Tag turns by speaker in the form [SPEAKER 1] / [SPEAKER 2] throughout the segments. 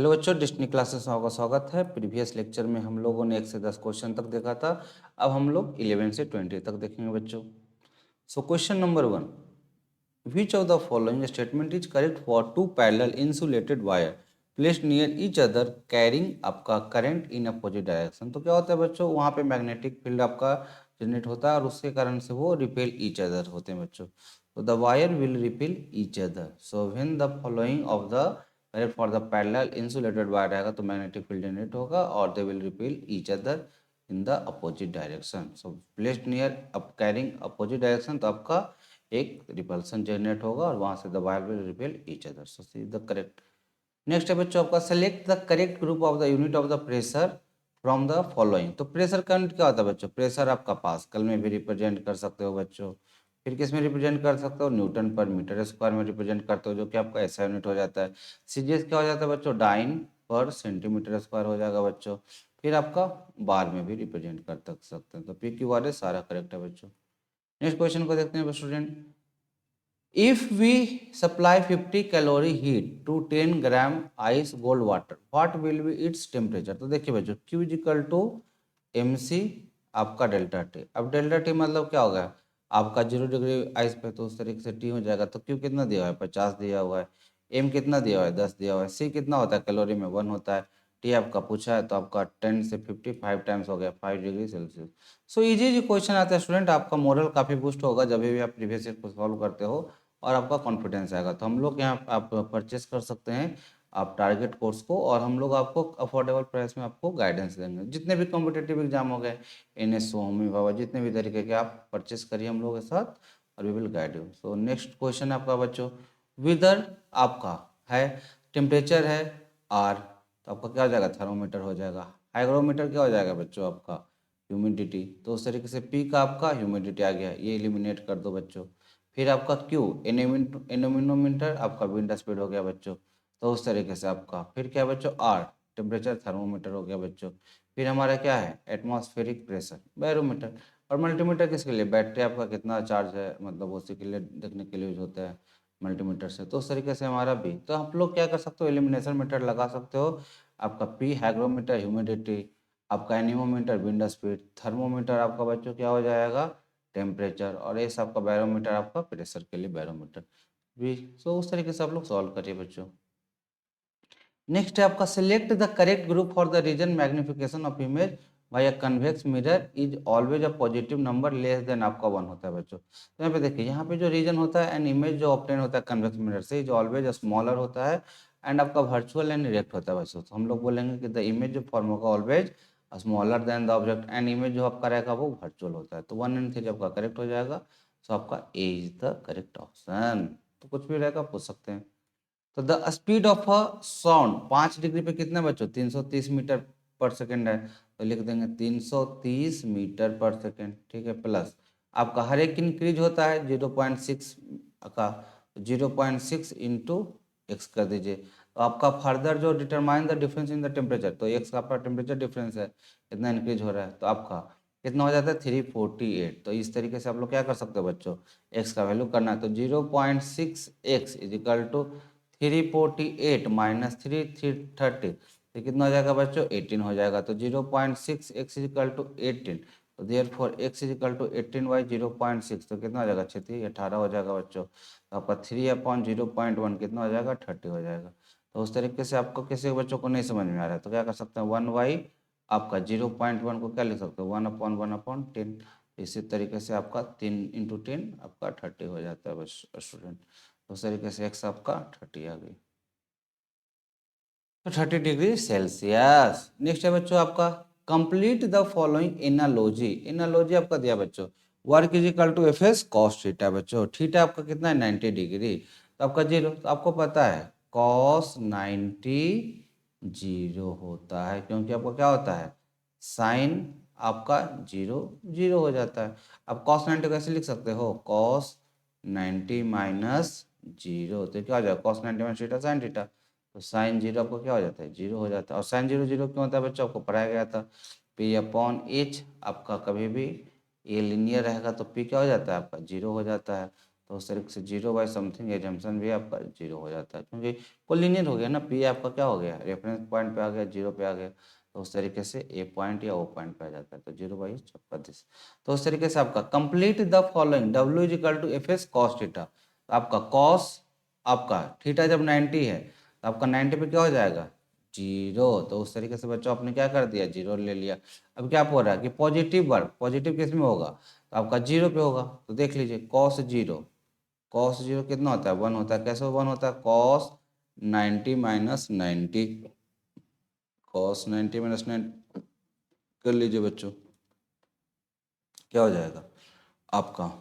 [SPEAKER 1] Hello बच्चों, Disney classes में आपका स्वागत है। प्रीवियस लेक्चर में हम लोगों ने 1 से 10 क्वेश्चन तक देखा था। अब हम लोग 11 से 20 तक देखेंगे बच्चों। So question number 1, which of the following statement is correct for two parallel insulated wire placed near each other carrying आपका करंट इन अपोजिट डायरेक्शन। तो क्या होता है बच्चों, वहाँ पे मैग्नेटिक फील्ड आपका जनरेट होता है और उसके कारण से वो रिपेल ईच अदर होते हैं बच्चों। तो the wire will repel each other. So when the following of the correct for the parallel insulated wire रहेगा तो मैग्नेटिक फील्ड जनरेट होगा और they will repel each other in the opposite direction. So placed near up carrying opposite direction, तो आपका एक repulsion generate होगा और वहां से the wire will repel each other. So see the correct. Next है बच्चों आपका, select the correct group of the unit of the pressure from the following. तो प्रेशर का यूनिट क्या होता है बच्चों? प्रेशर आपका पास्कल में भी रिप्रेजेंट कर सकते हो बच्चों, फिर किस में रिप्रेजेंट कर सकते हो? न्यूटन पर मीटर स्क्वायर में रिप्रेजेंट करते हो, जो कि आपका ऐसा यूनिट हो जाता है। सीजीएस क्या हो जाता है बच्चों? डाइन पर सेंटीमीटर स्क्वायर हो जाएगा बच्चों। फिर आपका बार में भी रिप्रेजेंट कर सकते हैं। तो पी क्यू आर एस सारा करेक्ट है बच्चों। नेक्स्ट क्वेश्चन को देखते हैं student. If we supply 50 calorie heat to 10 gram ice cold water, what will be its temperature? तो देखिए बच्चों, Q is equal to MC आपका डेल्टा टी। अब डेल्टा टी मतलब क्या होगा? आपका 0 डिग्री आइस पे तो उस तरीके से टी हो जाएगा। तो Q कितना दिया हुआ है? 50 दिया हुआ है। M कितना दिया हुआ है? 10 दिया हुआ है। C कितना होता है? कैलोरी में 1 होता है। टी आपका पूछा है तो आपका 10 से 55 टाइम्स हो गया, 5 डिग्री सेल्सियस। सो इजी जो क्वेश्चन आता है स्टूडेंट, आपका मोरल काफ़ी बूस्ट होगा जब भी आप प्रीवियस ईयर को सॉल्व करते हो और आपका कॉन्फिडेंस आएगा। तो हम लोग यहाँ आप परचेस कर सकते हैं आप टारगेट कोर्स को, और हम लोग आपको अफोर्डेबल प्राइस में आपको गाइडेंस देंगे। जितने भी कॉम्पिटेटिव एग्जाम हो गए, NSO, होमी बाबा, जितने भी तरीके के आप परचेस करिए हम लोग के साथ और we will guide you. So next question आपका बच्चों, विदर आपका है, टेम्परेचर है आर, तो आपका क्या हो जाएगा? थर्मोमीटर हो जाएगा। हाइग्रोमीटर क्या हो जाएगा बच्चों? आपका ह्यूमिडिटी। तो उस तरीके से पी का आपका ह्यूमिडिटी आ गया, ये एलिमिनेट कर दो बच्चों। फिर आपका क्यू एनोमिनोमीटर आपका विंड स्पीड हो गया बच्चों। तो उस तरीके से आपका फिर क्या है बच्चों? आर टेम्परेचर थर्मोमीटर हो गया बच्चों। फिर हमारा क्या है? Atmospheric pressure barometer. और मल्टीमीटर किसके लिए? बैटरी आपका कितना चार्ज है, मतलब उसी के लिए देखने के लिए यूज होता है मल्टीमीटर से। तो उस तरीके से हमारा भी, तो आप लोग क्या कर सकते हो? एलिमिनेशन मीटर लगा सकते हो। आपका पी हाइग्रोमीटर ह्यूमिडिटी, आपका एनीमोमीटर विंड स्पीड, थर्मोमीटर आपका बच्चों क्या हो जाएगा? टेम्परेचर, और एस आपका बैरोमीटर आपका प्रेशर के लिए बैरोमीटर भी। सो उस तरीके से आप लोग सॉल्व करिए बच्चों। नेक्स्ट है आपका, select the correct group for the reason magnification of image by a convex mirror is always a positive number less than आपका 1 होता है बच्चों। तो यहाँ पे देखिए, यहाँ पे जो रीजन होता है एंड इमेज जो ऑप्टेन होता है कन्वेक्स मिरर से इज ऑलवेज स्मॉलर होता है एंड आपका वर्चुअल एंड डायरेक्ट होता है बच्चों। तो हम लोग बोलेंगे कि द इमेज जो फॉर्म होगा always smaller than the object and image जो आपका रहेगा वो वर्चुअल होता है। तो 1 एंड 3 आपका करेक्ट हो जाएगा। सो आपका a is the correct option. तो कुछ भी रहेगा पूछ सकते हैं। तो the speed of a sound 5 degree पे कितना बच्चों? 330 मीटर पर सेकेंड है। तो लिख देंगे 330 मीटर पर सेकेंड, ठीक है। प्लस आपका हर एक इंक्रीज होता है 0.6 का, 0.6 इंटू एक्स कर दीजिए। तो आपका फर्दर जो determine the difference in the temperature, तो एक्स का आपका टेम्परेचर डिफरेंस है, कितना इंक्रीज हो रहा है, तो आपका कितना हो जाता है? 348। तो इस तरीके से आप लोग क्या कर सकते हो बच्चों? एक्स का वैल्यू करना है। तो 0.6 x is equal to 348 minus 330, तो कितना हो जाएगा बच्चों? 18 हो जाएगा। तो 0.6 एक्स इज इक्वल टू 18, तो therefore x is equal to 18 by 0.6, तो कितना हो जाएगा? 18 हो जाएगा बच्चों। तो आपका 3/0.1 कितना हो जाएगा? 30 हो जाएगा। तो उस तरीके से आपको किसी बच्चों को नहीं समझ में आ रहा है तो क्या कर सकते हैं? 1 आपका 0.1 को क्या लिख सकते हो? 1/1/10। इसी तरीके से आपका 3 × 10 आपका 30 हो जाता है बस स्टूडेंट। उस तरीके से एक्स आपका 30 आ गई, तो 30 डिग्री सेल्सियस। नेक्स्ट है बच्चों आपका, complete the following analogy. Analogy आपका दिया बच्चों, work is equal to F S cos theta बच्चों। थीटा आपका कितना है? 90 डिग्री। तो आपका 0, तो आपको पता है कॉस 90 0 होता है, क्योंकि आपका क्या होता है? साइन आपका 0 0 हो जाता है। अब कॉस 90 कैसे लिख सकते हो? कॉस 90 माइनस 0, तो क्या हो जाएगा? Cos 90 minus theta sine theta. तो साइन 0 आपको क्या हो जाता है? 0 हो जाता है। और साइन 0 0 क्यों होता है बच्चों? आपको पढ़ाया गया था पी अपॉन एच। आपका कभी भी ये लीनियर रहेगा तो पी क्या हो जाता है? आपका 0 हो जाता है। तो उस तरीके से 0/समथिंग एजम्पशन भी आपका 0 हो जाता है, क्योंकि कोलिनियर हो गया ना, पी आपका क्या हो गया, रेफरेंस पॉइंट पे आ गया, 0 पे आ गया, तो उस तरीके से ए पॉइंट या ओ पॉइंट पे आ जाता है, तो 0/24। तो उस तरीके से आपका complete the following, W is equal to F S cos theta, आपका कॉस आपका थीटा जब 90 है तो आपका 90 पे क्या हो जाएगा, 0। तो उस तरीके से बच्चों आपने क्या कर दिया, 0 ले लिया। अब क्या बोल रहा है कि पॉजिटिव वर्ग, पॉजिटिव किस में होगा, तो आपका 0 पे होगा। तो देख लीजिए कॉस 0, कॉस 0 कितना होता है, 1 होता है। कैसे 1 होता है, कॉस 90 माइनस 90, कॉस 90 माइनस 90 कर लीजिए बच्चों, क्या हो जाएगा आपका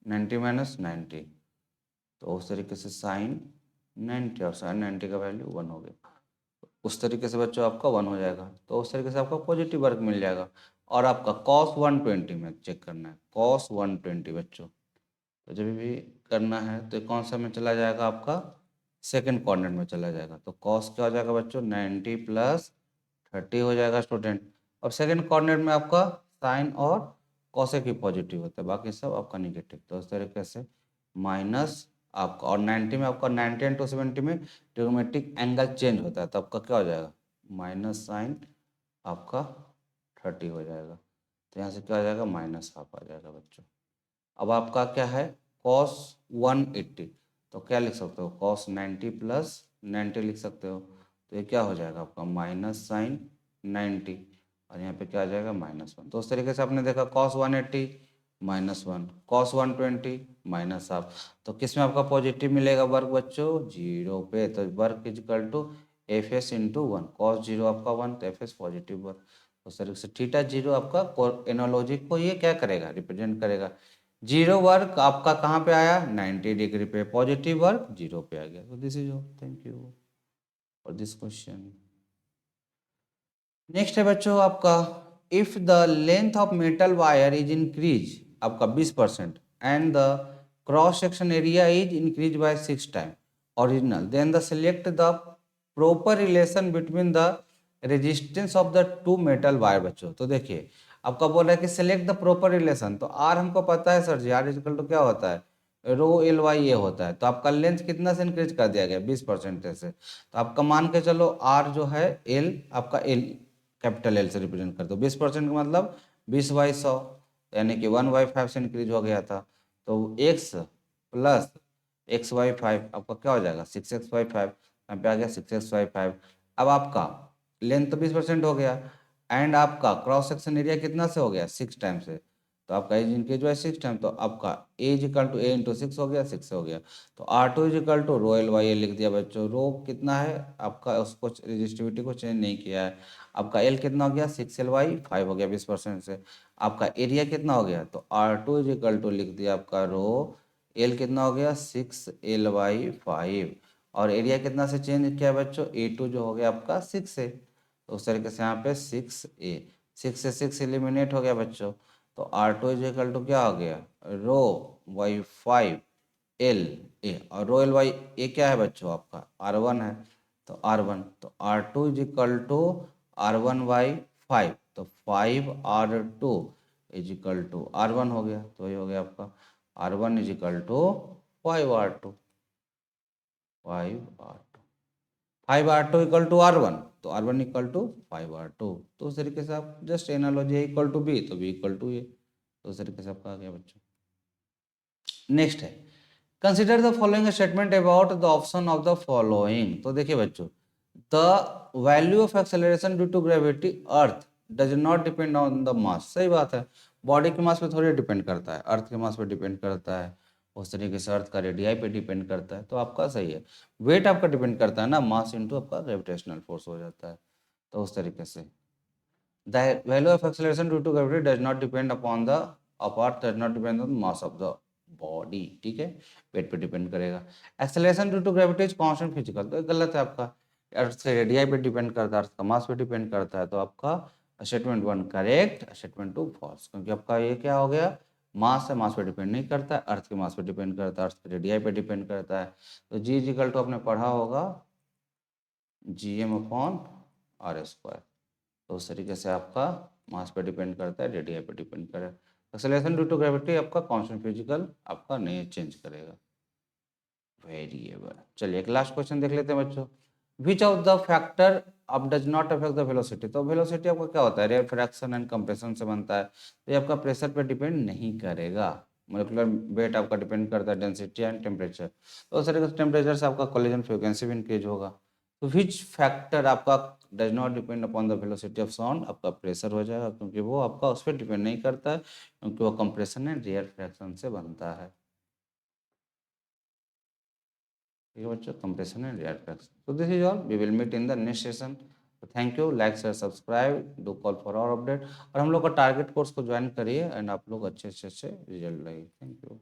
[SPEAKER 1] 90 माइनस 90, तो उस तरीके से साइन 90, और साइन 90 का वैल्यू 1 हो गया। उस तरीके से बच्चों आपका 1 हो जाएगा, तो उस तरीके से आपका पॉजिटिव वर्ग मिल जाएगा। और आपका कॉस 120 में चेक करना है, कॉस 120 बच्चों, तो जब भी करना है तो कौन सा में चला जाएगा, आपका सेकंड क्वाड्रेंट में चला जाएगा। तो कॉस क्या हो जाएगा बच्चों, 90 प्लस 30 हो जाएगा स्टूडेंट। और सेकंड क्वाड्रेंट में आपका साइन और कॉसेक ही पॉजिटिव होता है, बाकी सब आपका निगेटिव। तो इस तरीके से माइनस आपका, और 90 में आपका 90 एंड 270 में ट्रिग्नोमेट्रिक एंगल चेंज होता है, तो आपका क्या हो जाएगा, माइनस साइन आपका 30 हो जाएगा। तो यहाँ से क्या हो जाएगा, माइनस हाफ आ जाएगा बच्चों। अब आपका क्या है, कॉस 180, तो क्या लिख सकते हो, कॉस 90 प्लस 90 लिख सकते हो। तो ये क्या हो जाएगा आपका, माइनस साइन 90, और यहाँ पे क्या आ जाएगा, -1। तो उस तरीके से आपने देखा कॉस 180 -1, कॉस 120 माइनस हाफ। तो किस में आपका पॉजिटिव मिलेगा वर्ग बच्चों, 0 पे। तो work is equal to F S into 1, cos 0 आपका 1, तो एफ एस पॉजिटिव वर्ग। उस तरीके से थीटा 0 आपका एनालॉजी को ये क्या करेगा, रिप्रेजेंट करेगा। 0 वर्ग आपका कहाँ पे आया, 90 डिग्री पे, पॉजिटिव वर्ग 0 पे आ गया। तो this is all, thank you for this question. Next है बच्चों आपका, if the length of metal wire is increase आपका 20% and the cross section area is increase by 6 time original, then the select the proper relation between the resistance of the two metal wire. बच्चों तो देखिए आपका बोल रहा है कि select the proper relation, तो आर हमको पता है sir ji, are is equal to क्या होता है, रो एल वाई ए होता है। तो आपका लेंथ कितना से इंक्रीज कर दिया गया, 20% से। तो आपका मान के चलो आर जो है एल, आपका एल कैपिटल एल से रिप्रेजेंट कर दो। 20% का मतलब 20/100, यानी कि 1/5 से इंक्रीज हो गया था। तो x प्लस x/5 आपका क्या हो जाएगा, 6x/5, यहाँ पे आ गया 6x/5। अब आपका लेंथ तो 20% हो गया, एंड आपका क्रॉस सेक्शन एरिया कितना से हो गया, 6 टाइम से। तो आपका एज इंक्रीज बाय 6 टाइम, तो आपका a is equal to a into 6 हो गया, 6 हो गया। तो R2 is equal to rho l by a लिख दिया बच्चों। रो कितना है आपका, उसको रजिस्टिविटी को चेंज नहीं किया है। आपका एल कितना हो गया, 6L/5 हो गया 20% से। आपका एरिया कितना हो गया, तो R2 इज इक्वल टू लिख दिया आपका रो, एल कितना हो गया 6L/5, और एरिया कितना से चेंज किया बच्चों, A2 जो हो गया आपका 6 से। तो उस तरीके से यहाँ पे 6A, 6 से 6 एलिमिनेट हो गया बच्चों। तो R2 इज इक्वल टू क्या हो गया, रो बाई 5L/A, और रो L/A क्या है बच्चों, आपका R1 है। तो R1, तो R2 is equal to R1/5, तो 5R2 is equal to R1 हो गया। तो ये हो गया आपका R1 is equal to 5R2, 5R2, 5R2 equal to R1, तो R1 इक्वल टू 5R2। तो उस तरीके से आप just analogy equal to B, तो बी इक्वल टू ए। तो उस तरीके से आपका आ गया बच्चों। नेक्स्ट है, consider the following statement about the option of the following. तो देखिए बच्चों, the value of acceleration due to gravity earth does not depend on the mass. सही बात है, बॉडी के मास पे थोड़ी डिपेंड करता है, अर्थ के मास पे डिपेंड करता है। उस तरीके से अर्थ का रेडियाई पे डिपेंड करता है। तो आपका सही है, वेट आपका डिपेंड करता है ना, मास इंटू आपका ग्रेविटेशनल फोर्स हो जाता है। तो उस तरीके से the value of acceleration due to gravity does not depend upon the earth, does not depend on mass of the body. ठीक है, वेट पे डिपेंड करेगा। Acceleration due to gravity is constant physical, तो गलत है आपका, अर्थ से रेडियाई पे डिपेंड करता है, अर्थ का मास पे डिपेंड करता है। तो आपका स्टेटमेंट 1 करेक्ट, स्टेटमेंट 2 फॉल्स, क्योंकि आपका ये क्या हो गया, मास है, मास पे डिपेंड नहीं करता है, अर्थ के मास पे डिपेंड करता है, अर्थ के रेडियाई पे डिपेंड करता है। तो जी इज इक्वल टू आपने पढ़ा होगा Gm/r²। तो उस तरीके से आपका मास पे डिपेंड करता है, रेडियाई पे डिपेंड करे। एक्सेलरेशन ड्यू टू ग्रेविटी आपका कांस्टेंट फिजिकल आपका नहीं चेंज करेगा, वेरिएबल। चलिए एक लास्ट क्वेश्चन देख लेते हैं बच्चों। विच ऑफ द फैक्टर अब does not affect the velocity. तो वेलोसिटी आपका क्या होता है, रेट फ्रैक्शन एंड कंप्रेशन से बनता है, तो ये आपका प्रेशर पे डिपेंड नहीं करेगा। मोलिकुलर वेट आपका डिपेंड करता है डेंसिटी एंड टेम्परेचर, तो उस तरीके से टेम्परेचर से आपका कोलिजन फ्रीक्वेंसी भी इंक्रीज होगा। तो विच फैक्टर आपका does not depend upon the velocity of sound, आपका प्रेशर हो जाएगा, क्योंकि वो आपका उस पर डिपेंड नहीं करता है, क्योंकि वो कंप्रेशन एंड रेयर फ्रैक्शन से बनता है। ठीक है बच्चों, कंप्रेशन एंड रेयर फ्रैक्शन। तो this is all, we will meet in the next session. Thank you, like share subscribe, do call for और अपडेट, और हम लोग का टारगेट कोर्स को ज्वाइन करिए एंड आप लोग अच्छे अच्छे रिजल्ट लाइए। Thank you.